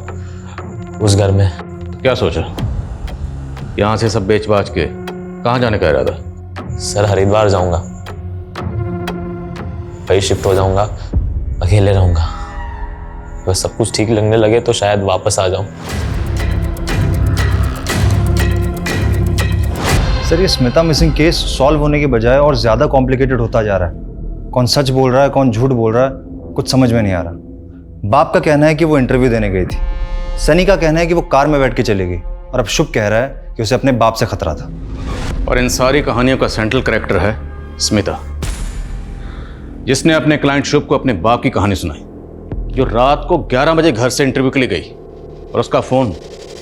उस घर में। तो क्या सोचा, यहाँ से सब बेच बाच के कहाँ जाने का इरादा? सर हरिद्वार जाऊंगा, वही शिफ्ट हो जाऊंगा, अकेले रहूंगा। बस सब कुछ ठीक लगने लगे तो शायद वापस आ जाऊं। सर ये स्मिता मिसिंग केस सॉल्व होने के बजाय और ज़्यादा कॉम्प्लिकेटेड होता जा रहा है। कौन सच बोल रहा है, कौन झूठ बोल रहा है, कुछ समझ में नहीं आ रहा। बाप का कहना है कि वो इंटरव्यू देने गई थी, सनी का कहना है कि वो कार में बैठ के चली गई, और अब शुभ कह रहा है कि उसे अपने बाप से खतरा था। और इन सारी कहानियों का सेंट्रल कैरेक्टर है स्मिता, जिसने अपने क्लाइंट शुभ को अपने बाप की कहानी सुनाई, जो रात को 11 बजे घर से इंटरव्यू के लिए गई और उसका फ़ोन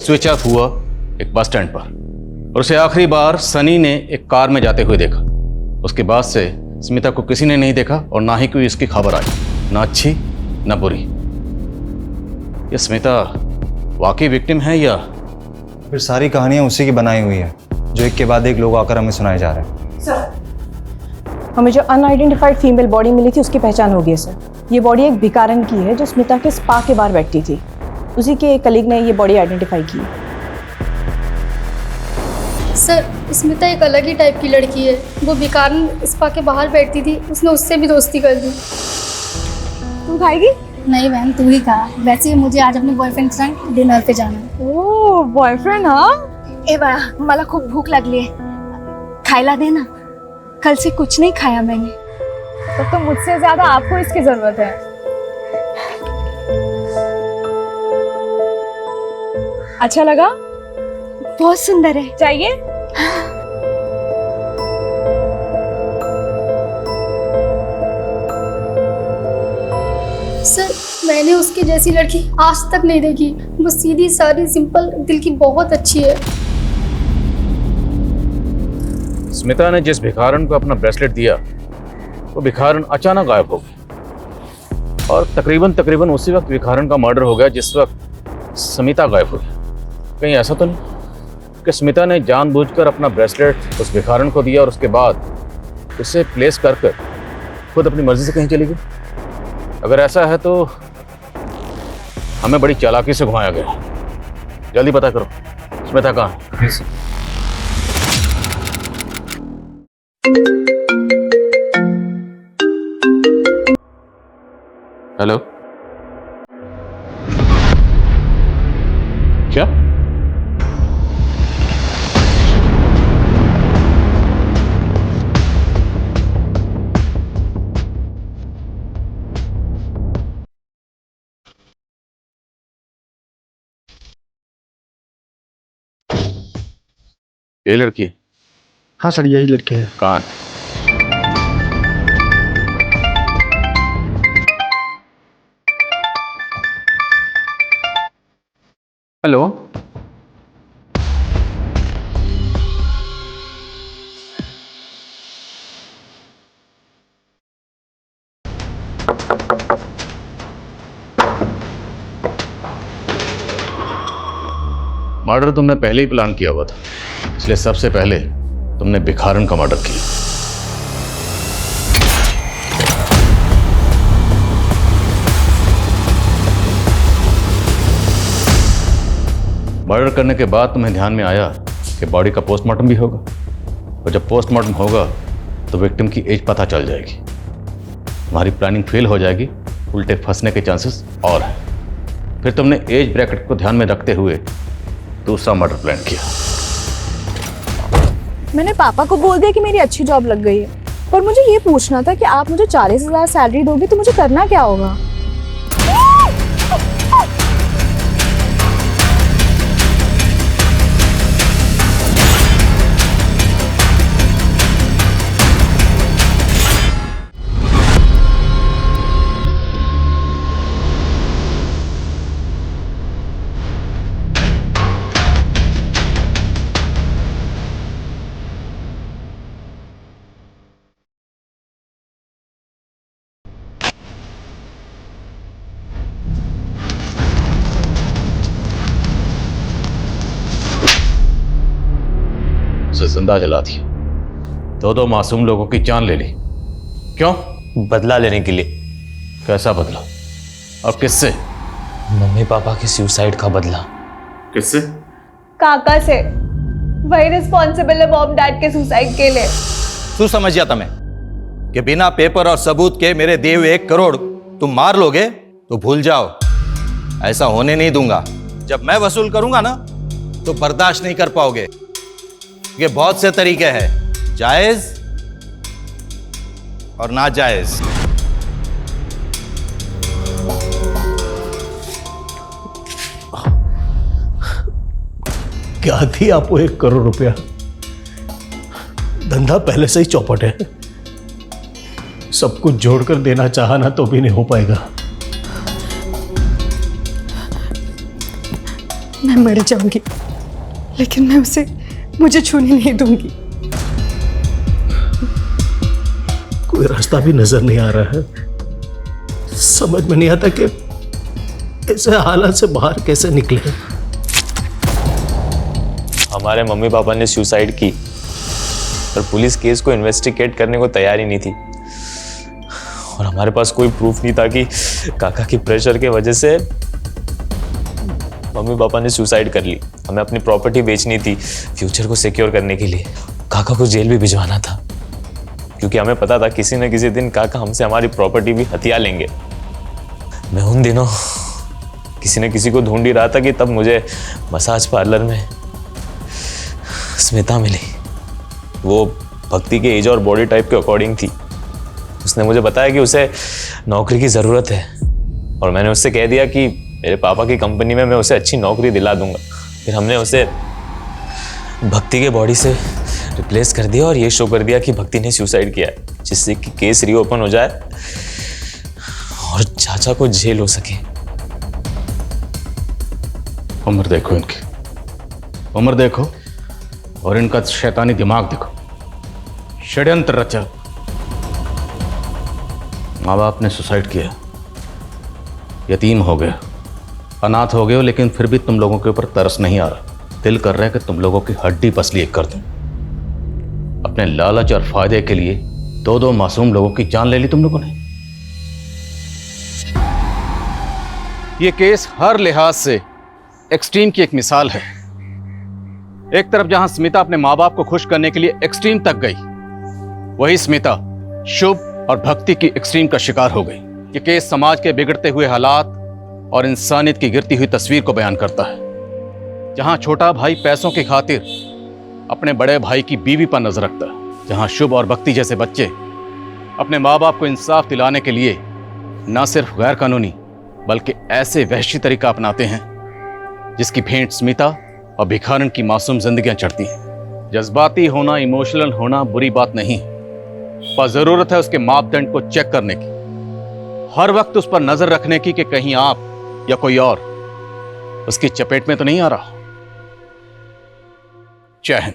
स्विच ऑफ हुआ एक बस स्टैंड पर, और उसे आखिरी बार सनी ने एक कार में जाते हुए देखा। उसके बाद से स्मिता को किसी ने नहीं देखा और ना ही कोई इसकी खबर आई, ना अच्छी ना बुरी। ये स्मिता वाकई विक्टिम है या फिर सारी कहानियां उसी की बनाई हुई है, जो एक के बाद एक लोग आकर हमें सुनाए जा रहे हैं? सर हमें जो अनआइडेंटिफाइड फीमेल बॉडी मिली थी उसकी पहचान हो गई सर। ये बॉडी एक भिखारन की है जो स्मिता के स्पा के बाहर बैठती थी। उसी के एक कलीग ने ये बॉडी आइडेंटिफाई की। सर स्मिता एक अलग ही टाइप की लड़की है। वो बेकार स्पा के बाहर बैठती थी, उसने उससे भी दोस्ती कर दी। तुम खाएगी? नहीं बहन, तू ही खा। वैसे मुझे आज अपने बॉयफ्रेंड के संग डिनर पे जाना है। ओह बॉयफ्रेंड? हाँ ए बा मला खूप भूक लागली है, खायला दे ना। कल से कुछ नहीं खाया मैंने। तो मुझसे ज्यादा आपको इसकी जरूरत है। अच्छा लगा? बहुत सुंदर है। चाहिए? सर मैंने उसके जैसी लड़की आज तक नहीं देखी। वो सीधी सादी सिंपल दिल की बहुत अच्छी है। स्मिता ने जिस भिखारन को अपना ब्रेसलेट दिया वो भिखारन अचानक गायब हो गई और तकरीबन उसी वक्त भिखारन का मर्डर हो गया जिस वक्त स्मिता गायब हुई। कहीं ऐसा तो नहीं कि स्मिता ने जानबूझकर अपना ब्रेसलेट उस भिखारन को दिया और उसके बाद उसे प्लेस कर खुद अपनी मर्जी से कहीं चली गई? अगर ऐसा है तो हमें बड़ी चालाकी से घुमाया गया। जल्दी पता करो स्मिता कहाँ है। हेलो, क्या? ये लड़की? हाँ सर यही लड़के हैं। कहाँ? हेलो, मर्डर तुमने पहले ही प्लान किया हुआ था, इसलिए सबसे पहले तुमने भिखारन का मर्डर किया। मर्डर करने के बाद तुम्हें ध्यान में आया कि बॉडी का पोस्टमार्टम भी होगा और जब पोस्टमार्टम होगा तो विक्टिम की एज पता चल जाएगी। तुम्हारी प्लानिंग फेल हो जाएगी, उल्टे फंसने के चांसेस और हैं। फिर तुमने एज ब्रैकेट को ध्यान में रखते हुए दूसरा मर्डर प्लान किया। मैंने पापा को बोल दिया कि मेरी अच्छी जॉब लग गई है, पर मुझे ये पूछना था कि आप मुझे 40,000 सैलरी दोगे तो मुझे करना क्या होगा? उसे जिंदा जला दिया, दो मासूम लोगों की जान ले ली। क्यों? बदला लेने के लिए। कैसा बदला और किससे? मम्मी पापा के सुसाइड का बदला। किससे? काका से। वही रिस्पॉन्सिबल है मॉम डैड के सुसाइड के लिए। तू समझ गया तुम्हें कि बिना पेपर और सबूत के मेरे दिए हुए 1 करोड़ तुम मार लोगे तो भूल जाओ, ऐसा होने नहीं दूंगा। जब मैं वसूल करूंगा ना तो बर्दाश्त नहीं कर पाओगे। ये बहुत से तरीके हैं, जायज और नाजायज। क्या थी आपको 1 करोड़ रुपया? धंधा पहले से ही चौपट है, सब कुछ जोड़कर देना चाहा ना तो भी नहीं हो पाएगा। मैं मर जाऊंगी लेकिन मैं उसे मुझे छूने नहीं दूंगी। कोई रास्ता भी नजर नहीं आ रहा है, समझ में नहीं आता कि ऐसे हालात से बाहर कैसे निकले। हमारे मम्मी पापा ने सुसाइड की पर पुलिस केस को इन्वेस्टिगेट करने को तैयार ही नहीं थी और हमारे पास कोई प्रूफ नहीं था कि काका की प्रेशर के वजह से मम्मी पापा ने सुसाइड कर ली। हमें अपनी प्रॉपर्टी बेचनी थी फ्यूचर को सिक्योर करने के लिए। काका को जेल भी भिजवाना था क्योंकि हमें पता था किसी न किसी दिन काका हमसे हमारी प्रॉपर्टी भी हथिया लेंगे। मैं उन दिनों किसी न किसी को ढूंढ ही रहा था कि तब मुझे मसाज पार्लर में स्मिता मिली। वो भक्ति के एज और बॉडी टाइप के अकॉर्डिंग थी। उसने मुझे बताया कि उसे नौकरी की ज़रूरत है और मैंने उससे कह दिया कि मेरे पापा की कंपनी में मैं उसे अच्छी नौकरी दिला दूंगा। फिर हमने उसे भक्ति के बॉडी से रिप्लेस कर दिया और ये शो कर दिया कि भक्ति ने सुसाइड किया है, जिससे कि केस रीओपन हो जाए और चाचा को जेल हो सके। उम्र देखो इनकी, उम्र देखो और इनका शैतानी दिमाग देखो। षड्यंत्र रचा, माँ बाप ने सुसाइड किया, यतीम हो गए, अनाथ हो गए हो, लेकिन फिर भी तुम लोगों के ऊपर तरस नहीं आ रहा। दिल कर रहा है कि तुम लोगों की हड्डी पसली एक कर दूं। अपने लालच और फायदे के लिए दो दो मासूम लोगों की जान ले ली तुम लोगों ने। ये केस हर लिहाज से एक्सट्रीम की एक मिसाल है। एक तरफ जहां स्मिता अपने माँ बाप को खुश करने के लिए एक्सट्रीम तक गई, वही स्मिता शुभ और भक्ति की एक्सट्रीम का शिकार हो गई। ये केस समाज के बिगड़ते हुए हालात और इंसानियत की गिरती हुई तस्वीर को बयान करता है। जहां छोटा भाई पैसों की खातिर अपने बड़े भाई की बीवी पर नजर रखता है, जहां शुभ और भक्ति जैसे बच्चे अपने माँ बाप को इंसाफ दिलाने के लिए न सिर्फ गैर कानूनी बल्कि ऐसे वहशी तरीका अपनाते हैं जिसकी भेंट स्मिता और भिखारन की मासूम जिंदगियां चढ़ती हैं। जज्बाती होना, इमोशनल होना बुरी बात नहीं, पर जरूरत है उसके मापदंड को चेक करने की, हर वक्त उस पर नजर रखने की कि कहीं आप या कोई और उसकी चपेट में तो नहीं आ रहा। जय हिंद।